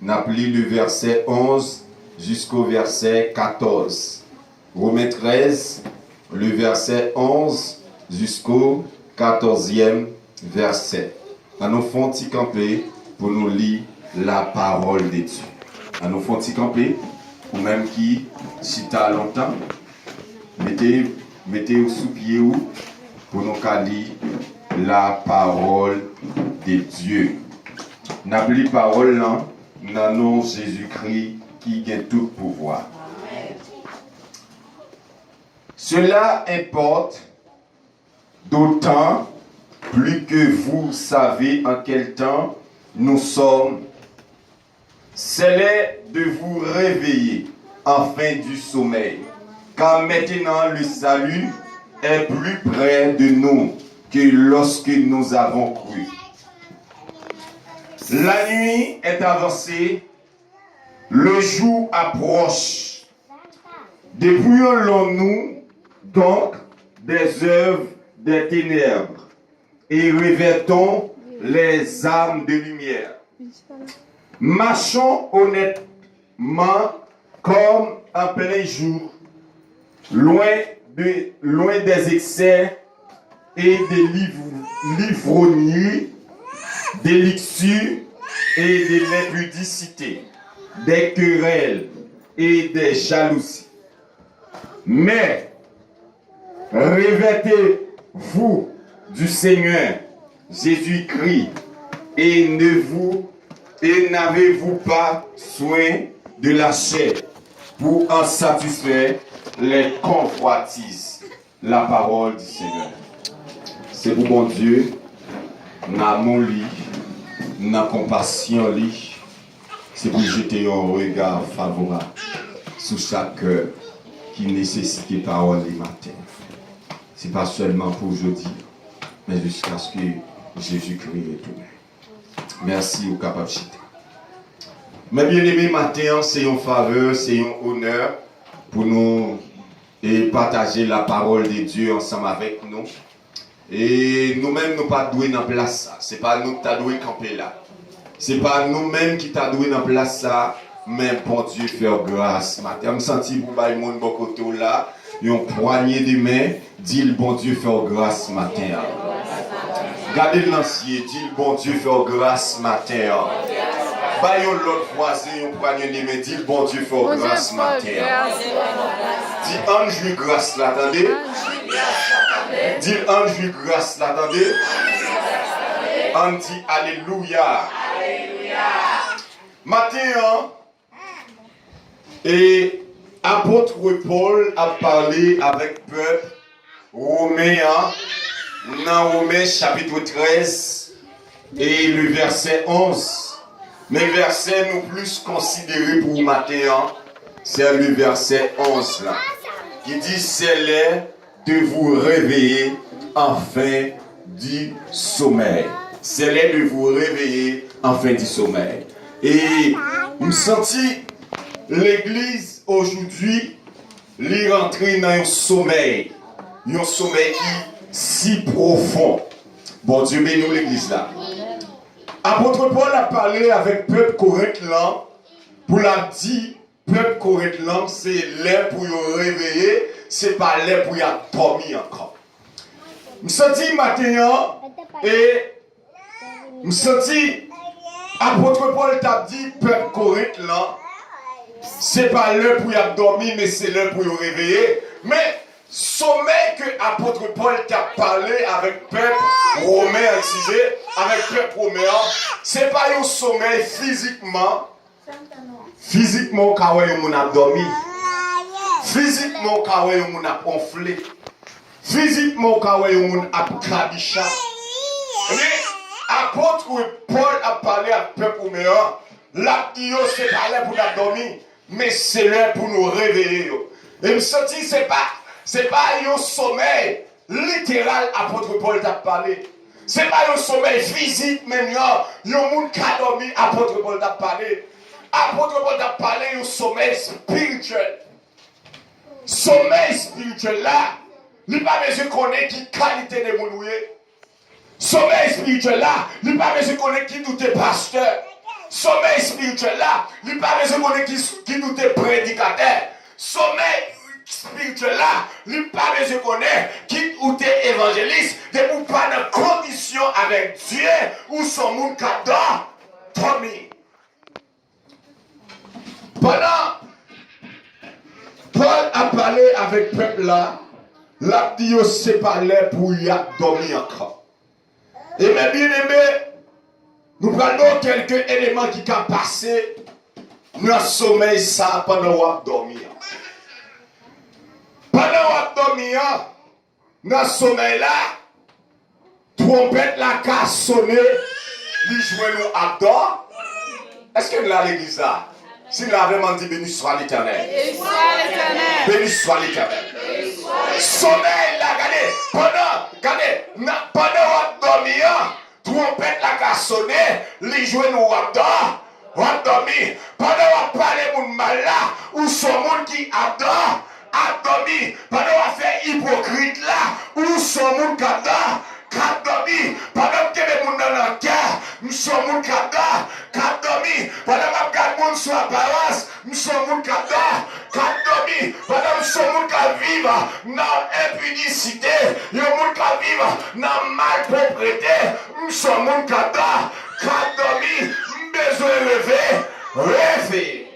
n'a pris le verset 11 jusqu'au verset 14. Romains 13, le verset 11 jusqu'au 14e verset. Nous font camper pour nous lire la parole de Dieu. Nous font camper, ou même qui, si tu as longtemps, mettez au sous-pied pour nous lire la parole de Dieu. N'oublie pas parole là, dans le nom de Jésus-Christ qui a tout pouvoir. Cela importe d'autant plus que vous savez en quel temps nous sommes. C'est de vous réveiller enfin du sommeil, car maintenant le salut est plus près de nous que lorsque nous avons cru. La nuit est avancée, le jour approche. Dépouillons-nous donc des œuvres des ténèbres et revêtons les armes de lumière. Marchons honnêtement comme en plein jour, loin des excès et des livrogneries, des luxures et de l'impudicité, des querelles et des jalousies. Mais revêtez-vous du Seigneur Jésus-Christ et n'avez-vous pas soin de la chair pour en satisfaire les convoitises. La parole du Seigneur. C'est pour bon Dieu, n'a mon lit, n'a compassion lit, c'est pour jeter un regard favorable sur chaque cœur qui nécessite les paroles du matin. Ce n'est pas seulement pour aujourd'hui, mais jusqu'à ce que Jésus-Christ retourne. Merci au capacité. Mes bien-aimés, matin, c'est une faveur, c'est un honneur pour nous et partager la parole de Dieu ensemble avec nous. Et nous-mêmes, nous pas doués dans place ça. Ce n'est pas nous qui t'avons doué camper là. Ce n'est pas nous-mêmes qui t'avons doué dans place ça. Mais bon Dieu, faire grâce. Je me sens pour bailler mon bon côté là. Et on poignée de main, dit le bon Dieu, faire grâce matin. Gardez le lancier, dit le bon Dieu, faire grâce matin. Baillons l'autre voisin, on poignée de main, dit le bon Dieu, faire grâce matin. Dis ange grâce, l'attendez. Dis ange grâce, l'attendez. On dit alléluia. Matin, et apôtre Paul a parlé avec peuple romain, dans Romains chapitre 13 et le verset 11. Mais le verset nous plus considéré pour matin, c'est le verset 11 là, qui dit c'est l'heure de vous réveiller enfin du sommeil. C'est l'heure de vous réveiller enfin du sommeil. Et je me sentis l'église aujourd'hui, l'y rentrer dans un sommeil qui si profond. Bon Dieu bénit l'église là. Apôtre Paul a parlé avec peuple correct là, pour la dire, peuple correct là, c'est l'heure pour vous réveiller, c'est pas l'heure pour vous dormir encore. Je me sentis matin et je me sentis apôtre Paul t'a dit, peuple correct là, c'est pas l'heure pour y dormir, mais c'est l'heure pour y réveiller. Mais sommeil que apôtre Paul t'a parlé avec peuple romain, avec peuple romain, c'est pas un sommeil physiquement. Physiquement, quand on a dormi. Physiquement, quand on a gonflé. Physiquement, quand on a crabicha. Mais apôtre Paul a parlé avec peuple romain. Là, c'est pas l'heure pour la dormir, mais c'est l'heure pour nous réveiller. Et me sentir, c'est pas un sommeil littéral, apôtre Paul t'a parlé. C'est pas un sommeil physique, même il y a un monde qui a dormi, apôtre Paul t'a parlé. Apôtre Paul t'a parlé d'un sommeil spirituel. Sommeil spirituel là, il n'y a pas besoin de connaître qui qualité de mon. Sommeil spirituel là, il n'y a pas besoin de connaître qui tout est pasteur. Sommeil spirituel là, il n'y a pas besoin de qui nous est prédicateur. Sommeil spirituel là, il n'y a pas besoin de connaître qui ou t'es évangéliste, de ou pas de condition avec Dieu ou son monde qui adore dormir. Pendant Paul a parlé avec le peuple là, l'a dit au séparé pour y dormir encore. Et mes bien-aimés, nous prenons quelques éléments qui ont passé dans le sommeil ça pendant qu'on dormir. Pendant qu'on dormir, dans le sommeil là, trompette la casse sonner, lui jouer nous à dehors. Est-ce que nous l'avons l'église là? Si nous l'avons vraiment dit, béni soit l'Éternel. Béni soit l'Éternel. Béni soit l'Éternel. Sommeil là, regardez, pendant qu'on dormir, trompette la casse sonner, lui jouer nous à dehors. On dormir. Pendant qu'on parle de mal là, ou son monde qui adore, a dormi. Pendant qu'on fait hypocrite là, ou son monde qui adore, qu'a dormi. Pendant que les gens dans le cœur, nous sommes monde qui adore, qu'a dormi. Pendant que les gens sur apparence, nous sommes monde qui adore, qu'a dormi. Pendant que nous sommes monde qui vivent dans l'impudicité, nous sommes monde qui vivent dans la malpropreté, nous sommes monde qui adore, qu'a dormi. Besoin de rêver.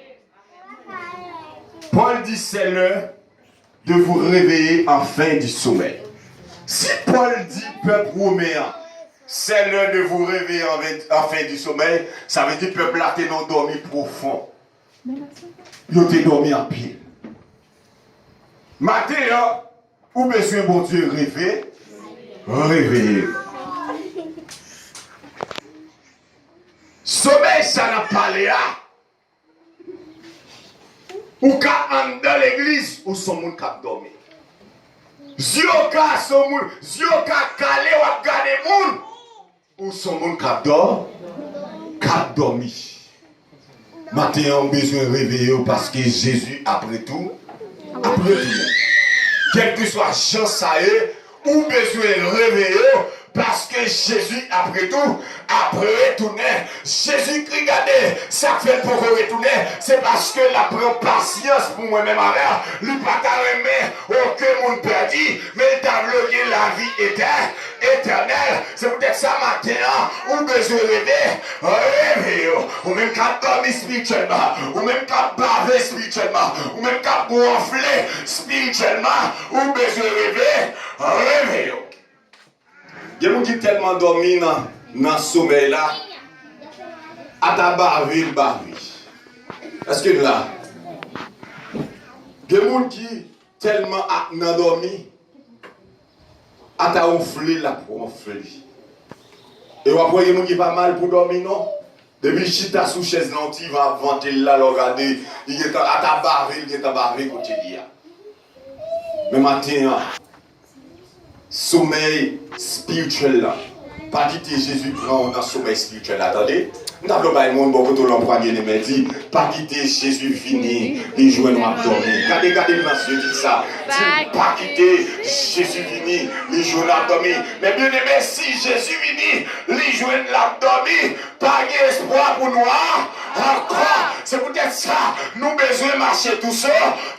Paul dit c'est l'heure de vous réveiller en fin du sommeil. Si Paul dit peuple romain, c'est l'heure de vous réveiller en fin du sommeil, ça veut dire peuple là t'es non dormi profond. Yo t'es dormi en pile. Matin, ou besoin bon Dieu rêver, réveiller. Sommeil, ça n'a pas l'air. Ou qu'à en dans l'église, ou son monde qui a dormi. Zioka, son monde, Zioka calé ou a gardé monde, ou son monde qui a dormi. Maintenant, on a besoin de réveiller parce que Jésus, après tout, quel que soit chance ça est, ou besoin de réveiller. Parce que Jésus, après tout, après retourner, Jésus, regardez, ça fait pour retourner, c'est parce que la prend patience pour moi-même avec, lui pas t'a remis aucun monde perdu, mais il t'a bloqué la vie éternelle. C'est peut-être ça matin, ou besoin de rêver, ou même qu'à dormir spirituellement, ou même qu'à baver spirituellement, ou même qu'à gonfler spirituellement, ou besoin de rêver. Il y a des gens qui tellement dormi dans le sommeil là, à ta barville. Est-ce que là? Il y a des gens qui tellement dormi, à ta onflé là pour onfler. Et après, il y a des gens qui pas mal pour dormir, non? Depuis que tu as sous chaise, non, tu vas vanter là, regarder, il est à ta barville, il est à ta barville, côté là. Mais maintenant, sommeil spirituel là. Pas quitter Jésus prend dans sommeil spirituel. Attendez. Nous avons pas le monde beaucoup de l'emploi bien aimé dit. Pas quitter Jésus fini. Les jours noirs dormir. Regardez le monsieur dit ça. Pas quitter Jésus fini. Les jours noirs dormir. Mais bien aimé, si Jésus fini, les jours noirs dormir. Pas d'espoir pour nous. Encore. C'est peut-être ça. Nous besoin marcher tout seul,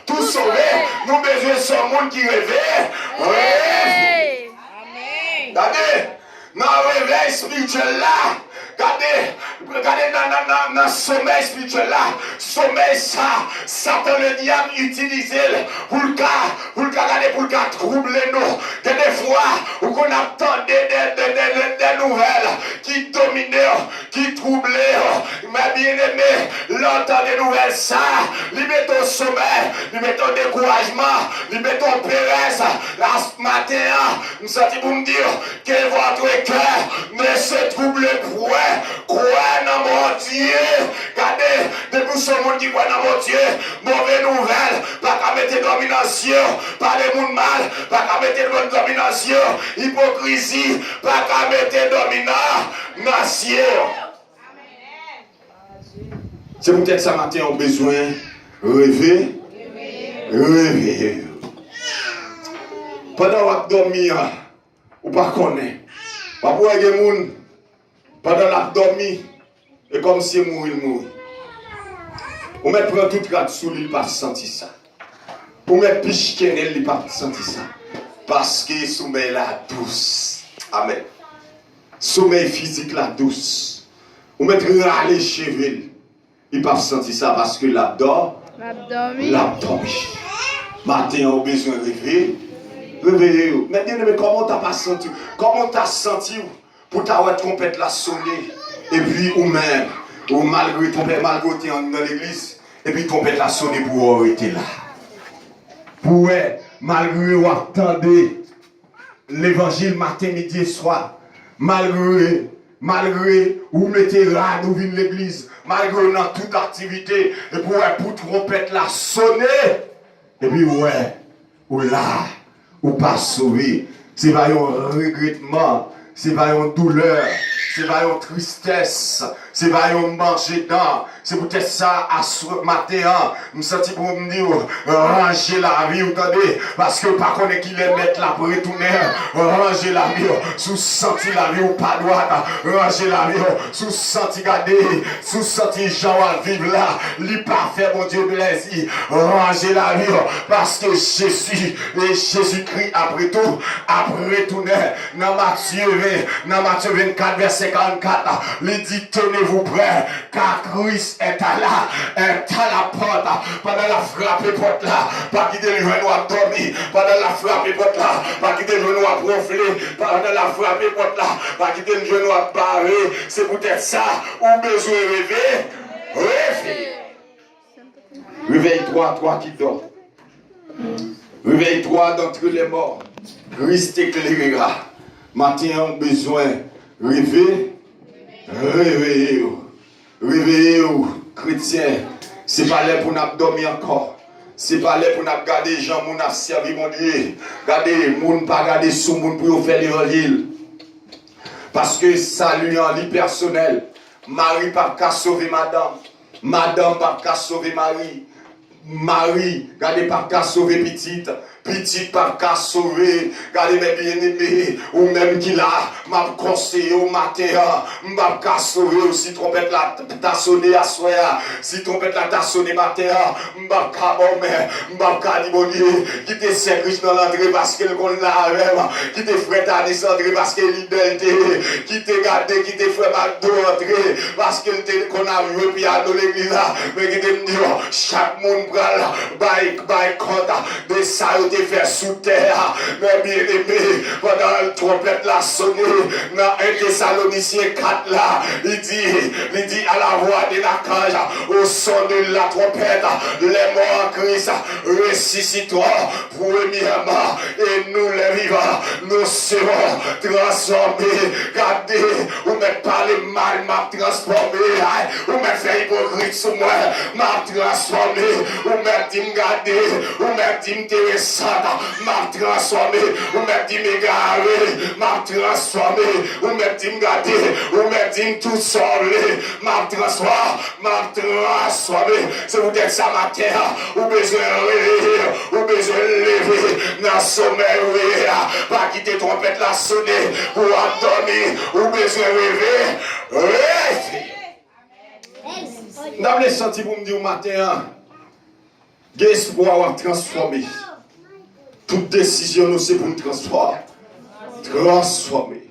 tout sauver. Nous besoin de ce monde qui rêve. Regardez, dans le réveil spirituel là, regardez dans le sommeil spirituel là, sommeil ça, Satan le diable utilise pour le cas troubler nous. Des fois, où qu'on attendait des nouvelles qui dominent, qui troublent, mais bien aimé, l'entend des nouvelles ça, lui met au sommeil, lui met au découragement, lui met au péresse. Là, ce matin, nous sommes pour me dire que votre cœur ne se trouble point. Croyez dans mon Dieu. Regardez, depuis ce monde qui croit dans mon Dieu, mauvaise nouvelle, pas qu'à mettre domination, pas les monde mal, pas qu'à mettre bonne domination, hypocrisie, pas qu'à mettre domination. C'est peut-être ça matin, on a besoin de rêver. Pendant qu'on dormir, ou pas connaître. Pas pour les gens, pendant qu'on dormi, Et comme si mourir, mourir. On met prend tout rat sous lui, pas senti ça. On met piche kenel, il pas senti ça. Parce que sommeil la douce. Amen. Sommeil physique la douce. On met râler cheveux, il pas senti ça parce que l'abdor. L'abdor. Matin, on a besoin de rêver. Réveillez-vous. Mais comment t'as pas senti? Comment t'as senti pour t'avoir trompette la sonner? Et puis, ou même, ou malgré trompette, malgré dans l'église, et puis trompette la sonner pour arrêter là. Pour malgré ou attendez l'évangile matin, midi et soir, malgré ou mettez là, nous venons l'église, malgré dans toute activité, et pour trompette la sonner, et puis ou là, ou pas sauvé, c'est pas un regrettement, c'est pas une douleur, c'est pas une tristesse, c'est pas un manger dedans. C'est peut-être ça à ce matin, je me sens pour me dire, ranger la vie, vous entendez? Parce que pas qu'on est qu'il est mettre là pour retourner, ranger la vie, sous senti la vie ou pas droite, ranger la vie, sous senti garder, sous senti Jean à vivre là, lui parfait, mon Dieu plaisir, ranger la vie, parce que Jésus-Christ après tout, après retourner, dans Matthieu 24, verset 44, il dit, tenez-vous prêts, car Christ est à la porte, pendant la frappe porte là, pas quitter le genou à dormir, pendant la frappe porte là, pas quitter le genou à profler, pendant la frappe porte là, pas quitter le genou à barrer, c'est peut-être ça, ou besoin de rêver, réveille-toi, toi qui dors, réveille-toi d'entre les morts, Christ éclairera, matin on besoin de rêver, réveillez-vous. Réveillez-vous, chrétiens. C'est pas là pour nous dormir encore. C'est pas là pour nous garder les gens qui nous servi mon Dieu. Regardez, moun pas garder sous moun pour faire l'évangile. Parce que salut en lit personnel. Marie pas qu'à sauver madame. Madame pas qu'à sauver Marie. Marie, regardez pas qu'à sauver petite. Petit pas qu'à sauver, regardez mes bien-aimés, ou même qui là, m'a conseillé au matin, m'a qu'à sauver aussi, trompette la t'a sonné à soya, si trompette la t'a sonné matin, m'a qu'à bon bon Dieu, qui te service dans l'entrée parce qu'elle connaît la même, qui te frère à descendre parce qu'elle est belle, qui te garde, qui te frère à deux entrer parce qu'elle te qu'on a vu puis à l'église là, mais qui te dit, chaque monde prend by compte de ça. Te faire sous terre, mes bien-aimés, pendant le trompette la sonné, dans 1 Thessaloniciens 4 là, il dit à la voix de la cage, au son de la trompette, les morts en Christ ressusciteront premièrement, et nous les vivants, nous serons transformés. Regardez, vous m'avez parlé mal, m'a transformé, vous m'avez fait hypocrite sur moi, m'a transformé, vous m'avez dit me garder, vous m'avez dit m'intéresser. M'a transformé, ou m'a dit m'égarer, m'a transformé, ou m'a dit m'garder, ou m'a dit tout sauver, m'a transformé, c'est peut-être ça matin, ou besoin de réveiller, ou besoin de lever, dans le sommeil, pas quitter trompette la sonner, pour endormir, ou besoin de rêver. Dans les sentiments pour me dire au matin, l'espoir à transformer. Toute décision, nous, c'est pour nous transformer. Transformer.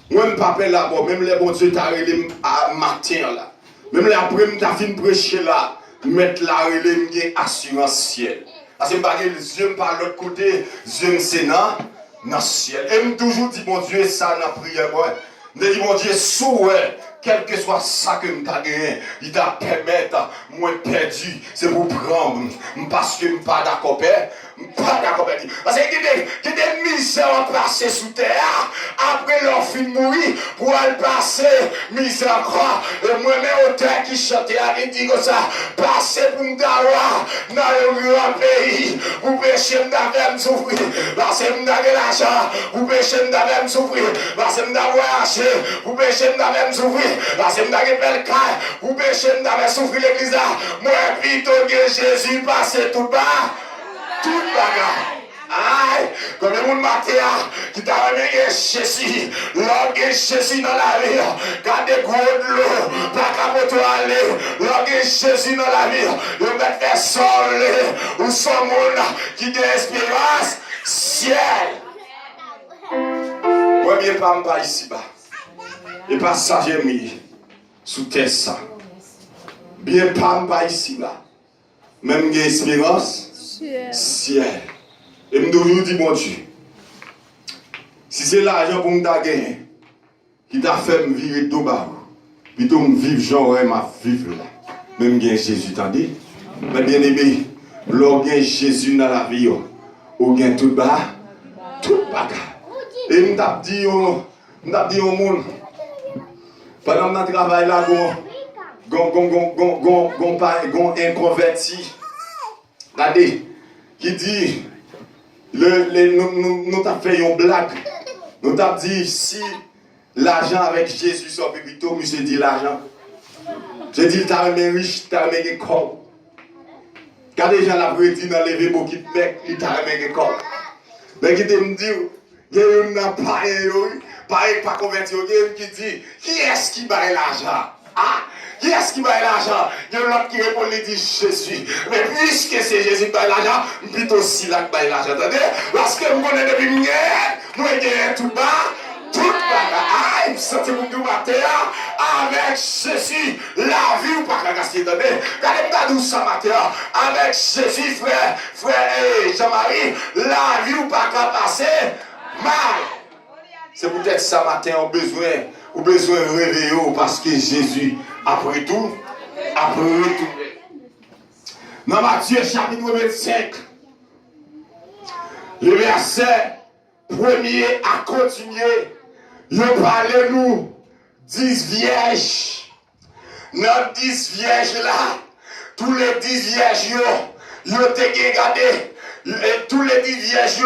Moi, je ne parle pas là, même les bons dieux, t'as relé à matin là. Même les après, t'as fini de prêcher là, mettre la relé, j'ai assurance ciel. Parce que les yeux par l'autre côté, les yeux c'est dans le ciel. Et je toujours dis, mon Dieu, ça dans la prière, moi. Je dis, mon Dieu, souhait. Quel que soit ça que je t'ai gagné, il t'a permis, moi perdu, c'est pour prendre, parce que je ne suis pas d'accord. Pas d'accord. Parce qu'il y a des misères passées sous terre, après leur fin de mourir, pour aller passer, misère croix. Et moi-même, auteur qui chantait, il dit comme ça, passer pour me d'avoir dans le grand pays, pour pécher me souffrir, parce que me d'avoir l'argent, pour pécher me souffrir, parce que me d'avoir acheté, pour pécher me souffrir. Parce que je me cas, vous péchez, je souffrir l'église là. Moi, plutôt que Jésus passe tout bas, tout bagarre. Aïe, comme le monde matin qui t'a ramené Jésus, l'homme Jésus dans la vie, gardez gros de l'eau, pas qu'à aller, l'homme Jésus dans la vie, le mettre faire soleil, ou son monde qui a espérance, ciel. Moi, bien pas ici bas, et pas ça j'ai mis sous terre ça. Bien pas ici bas, même j'ai espérance, ciel. Et je toujours dis, mon Dieu, si c'est l'argent pour me gagner, qui t'a fait me vivre tout bas, plutôt me vivre genre ma vivre là. Même bien Jésus, t'as dit. Mais bien aimé, lorsque Jésus dans la vie, ou gain tout bas, tout bas. Et je t'a dit au monde, pendant notre travail là, gon inconverti. Regardez, qui dit, nous t'avons fait une blague. Nous t'avons dit, si l'argent avec Jésus sort plus tôt, monsieur dit l'argent. J'ai dit, t'as un riche, t'as un école. Quand les gens l'ont dit dans les vélos qui te mettent, ils t'ont un école. Mais qui te me dit, il y a un pareil, pas converti, qui dit, qui est-ce qui baille l'argent? Ah? Qui est-ce qui baille l'argent? Il y a l'autre qui répond, il dit Jésus. Mais puisque c'est Jésus qui baille l'argent, plutôt aussi là qui baille l'argent. Attendez, lorsque je me connais depuis une guerre, moi je gagne tout bas, tout bas. Ah, il me sentit mon doux matin, avec Jésus, la vie ou pas qu'à gasser. Attendez, regardez moi ça matin, avec Jésus, frère Jean-Marie, la vie ou pas qu'à passer mal. C'est peut-être ça matin, on a besoin de réveiller parce que Jésus, après tout, dans Matthieu chapitre 25, le verset 1er à continuer, il parle nous 10 vierges. Dans 10 vierges là, tous les 10 vierges, ils ont été gardés. Tous les 10 vierges,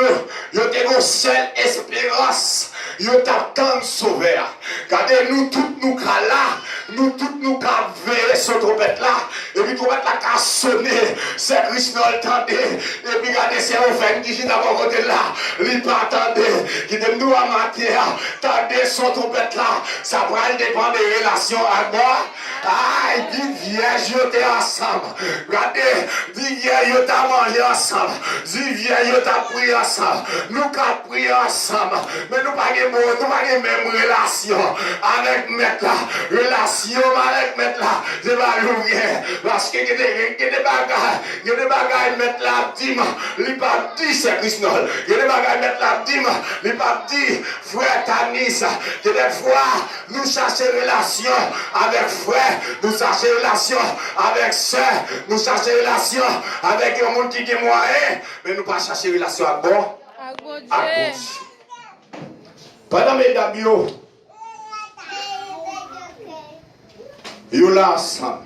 ils ont une seule espérance. Ils t'attendent sauveur. Regardez, nous tous nous là, nous tous nous veillés sur trompette là, et puis trompette là qui a sonné, c'est Christ nous attendait, et puis regardez, c'est Ofen qui est d'abord côté là, il pas attendait, qui dit nous à matière, attendez son trompette là, ça va dépendre des relations à moi. Ah, il dit vierge, ils étaient ensemble. Regardez, dit vierge, ils ont mangé ensemble. Dit vierge, ils ont prié ensemble. Nous avons prié ensemble. Mais nous n'avons pas de même relation avec maître là. Relation avec maître là. C'est pas l'ouvrier. Parce que il y a des bagages maître là, dit, il n'a pas dit c'est Christ. Il y a des bagages maître là, dit, il n'a pas dit frère Tanis. Il y a des fois, nous cherchons relation avec frère. Nous cherchons relation avec soeur, nous cherchons relation avec un monde qui est moyen, mais nous ne pas chercher relation à bon. À gauche. Pendant mes dames, ils sont là ensemble.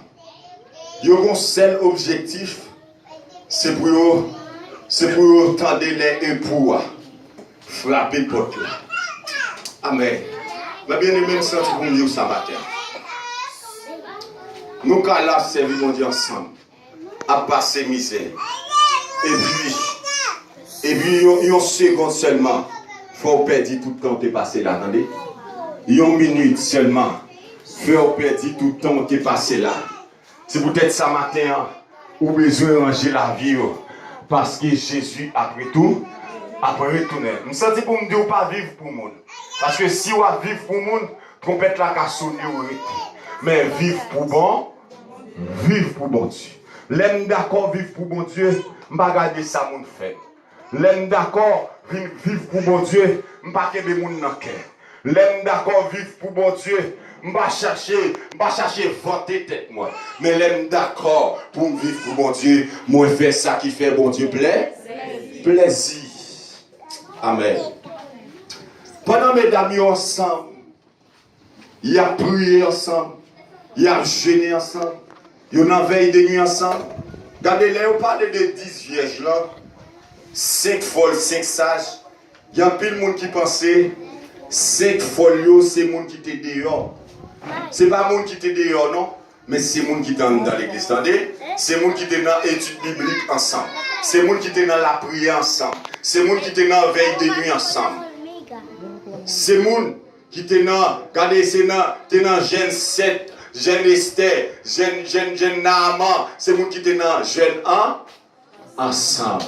Ils ont un seul objectif, c'est pour tendre les époux, frapper le porte là. Amen. Mais bien aimé, c'est pour nous ce matin. Nous allons là servir mon Dieu ensemble, à passer misère. Et puis, une seconde seulement, il faut perdre tout le temps que tu passé là, attendez. Une minute seulement, il faut perdre tout le temps que tu passé là. C'est peut-être ça matin, ou besoin de ranger la vie, parce que Jésus, après tout, après retourner. Je me sens pour me dire, pas vivre pour le monde. Parce que si on vivre pour le monde, trompette la casse sonner ou mais vivre pour bon. Vive pour bon Dieu. L'aime d'accord, vive pour bon Dieu, je ne vais pas regarder ça mon fait. L'aime d'accord, vive pour bon Dieu, je ne vais pas regarder mon dans le cœur. L'aime d'accord, vive pour bon Dieu, je ne vais pas chercher voter tête moi. Mais l'aime d'accord pour vivre pour bon Dieu, moi je fais ça qui fait bon Dieu plaisir. Amen. Pendant mes amis ensemble, il y a prié ensemble, il y a jeûné ensemble. Ils ont veille de nuit ensemble. Regardez-les, on parle de 10 vierges là. 5 folles, 5 sages. Il y a plein de monde qui pensait 5 folles, c'est le monde qui était dehors. Ce n'est pas le monde qui était dehors, non. Mais c'est le monde qui était dans l'église. C'est le monde qui était dans l'étude biblique ensemble. C'est le monde qui était dans la prière ensemble. C'est moun qui était dans veille de nuit ensemble. C'est moun qui était dans, regardez, c'est dans Genèse 7, Genèse Esther, Genèse Naaman. C'est moun qui était dans Genèse 1 ensemble.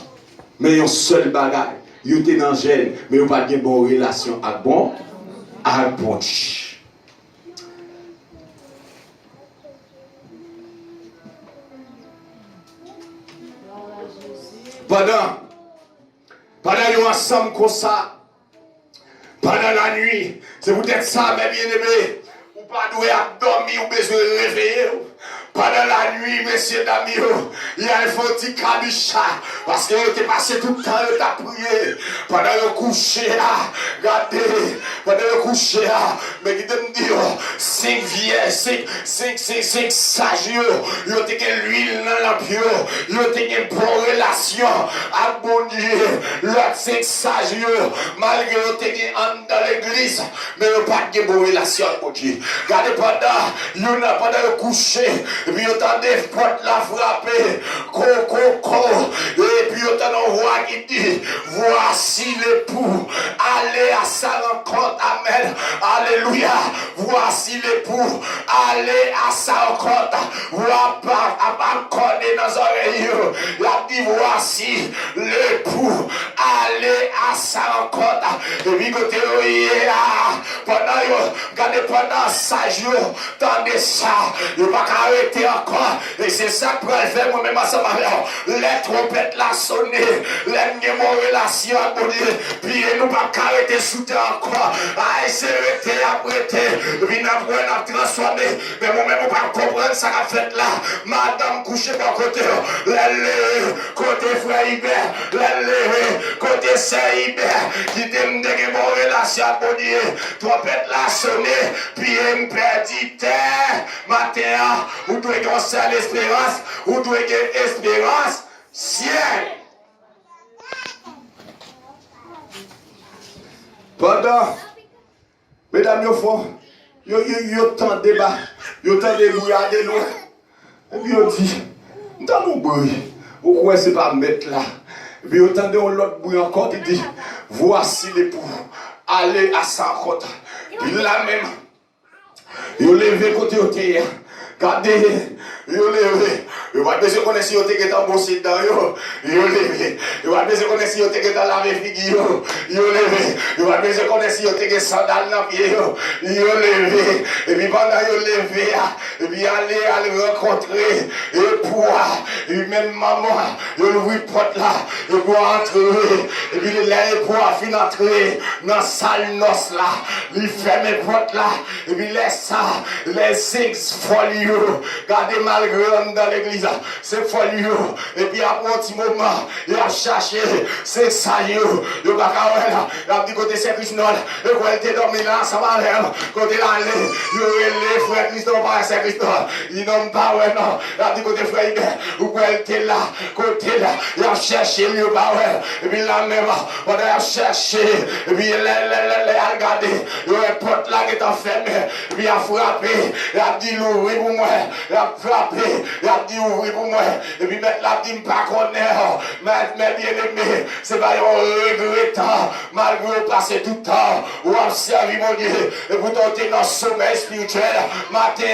Mais yon seul bagage, yon était dans Genèse, mais yon pas de bonne relation avec bon Dieu. Pendant yon ensemble comme ça, pendant la nuit, c'est peut-être ça, mes bien-aimés, ou pas doué à dormir, ou besoin de réveiller. Pendant la nuit, messieurs, dames, il y a un petit cabicha. Parce que vous avez passé tout le temps, vous avez prié. Pendant le coucher, regardez, pendant le coucher, mais qui me dit, 5 vieilles, 5 sages, vous avez l'huile dans la pied, vous avez une bonne relation avec bon Dieu. L'autre 5 sages, malgré que vous avez dans l'église, mais vous n'avez pas de bonne relation avec bon Dieu. Regardez, pendant le coucher, et puis, vous avez des portes la frapper, et puis, vous avez un roi qui dit, voici l'époux, allez à sa rencontre, amen, alléluia, voici l'époux, allez à sa rencontre, roi accorder dans les oreilles, il a dit, voici l'époux, allez à sa rencontre, et puis, pendant 5 jours, tendez ça, il ne va pas arrêter encore. Et c'est ça que je vais faire moi-même à sa manière. Les trompettes la sonner, les mon relation à Dieu. Puis nous ne pas arrêter sous terre encore. Ah, c'est arrêté, apprêté. Puis nous avons transformé. Mais moi-même, on ne pas comprendre ça qu'a fait là. Madame couchée par côté. Les côté frère Hubert. Les côté sœur Hubert. Qui t'aime de mon relation à Dieu. Trompette la sonner. Puis il me perdit terre. Matin, vous devez penser à l'espérance, vous devez gagner espérance, ciel. Pendant, mesdames, vous tant de débat, vous tant de brouillard de loin. Et puis vous dit, dans mon bruit, vous croyez que ce n'est pas mettre là. Et puis vous entendez l'autre bruit encore qui dit, voici l'époux, allez à sa rencontre. Puis là même, vous levez côté au terre. Regardez, vous levez. Vous n'avez pas besoin de connaître si vous êtes en bon site dans vous. Vous levez. Vous n'avez pas besoin de connaître si vous êtes dans la figure. Vous levez. Vous n'avez pas besoin de connaître si vous êtes sandales dans le pied. Vous levez. Et puis pendant que vous levez, et puis allez rencontrer. Et pour, et même maman, vous ouvrez la porte là. Et pour entrer. Et puis les pour finir entrer dans la salle noce là. Il ferme les portes là. Et puis laisse ça. Les 5 folies. Gardez malgré dans l'église. C'est folie. Et puis après un petit moment, il a cherché. C'est ça. Il a dit côté Saint-Christophe. Et quand il était dormi là, ça va aller. Côté là, il a frère Christophe par Saint-Christophe. Il n'a pas ouais non. Il a dit côté frère Hubert. Ou quand il était là, côté là, il a cherché. Il n'a pas ouais. Et puis là même, il a cherché. Et puis il a regardé. Il y a une porte là qui est enfermée. Et puis il a frappé. Il a dit l'ouvrir pour moi. Il a frappé. Il a dit ouvrir pour moi. Et puis maintenant, il a dit pas connaître. Mais bien aimé, c'est pas un regrettant. Malgré passer tout le temps. Ou observer mon Dieu. Et vous tentez dans le sommeil spirituel. Matin,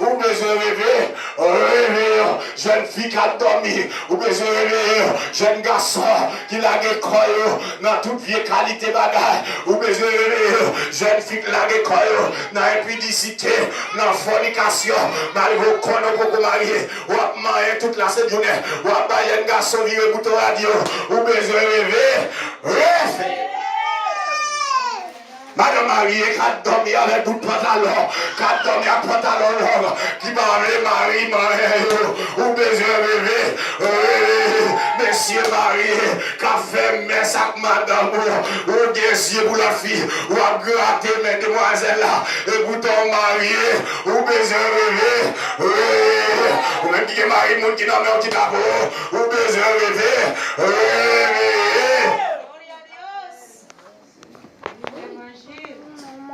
ou besoin de rêver. Rêver. Jeune fille qui a dormi. Ou besoin de rêver. Jeune garçon qui a l'école. Dans toute vieille qualité bagage. Ou besoin de rêver. Jeune fille qui a l'école. Dans l'impudicité. Dans la fornication. Malgré qu'on a beaucoup marié. Ou a marié toute la cette journée. Ou a baillé un garçon qui écoute la radio. Ou besoin de rêver. Rêver. Madame Marie qui a dormi avec tout pantalon, qui a dormi avec pantalon long, qui m'a marié, ou besoin de rêver, monsieur Marie, qui a fait messe avec madame, ou guerrier pour la fille, ou a gratté mes demoiselles là, et pour ton marié, ou besoin de rêver, ou même qui est marié, mon qui n'a pas de d'abord, ou besoin de rêver.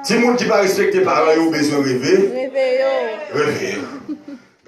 Si les gens qui ne respectent pas les parents, ils ont besoin de rêver. Rêver.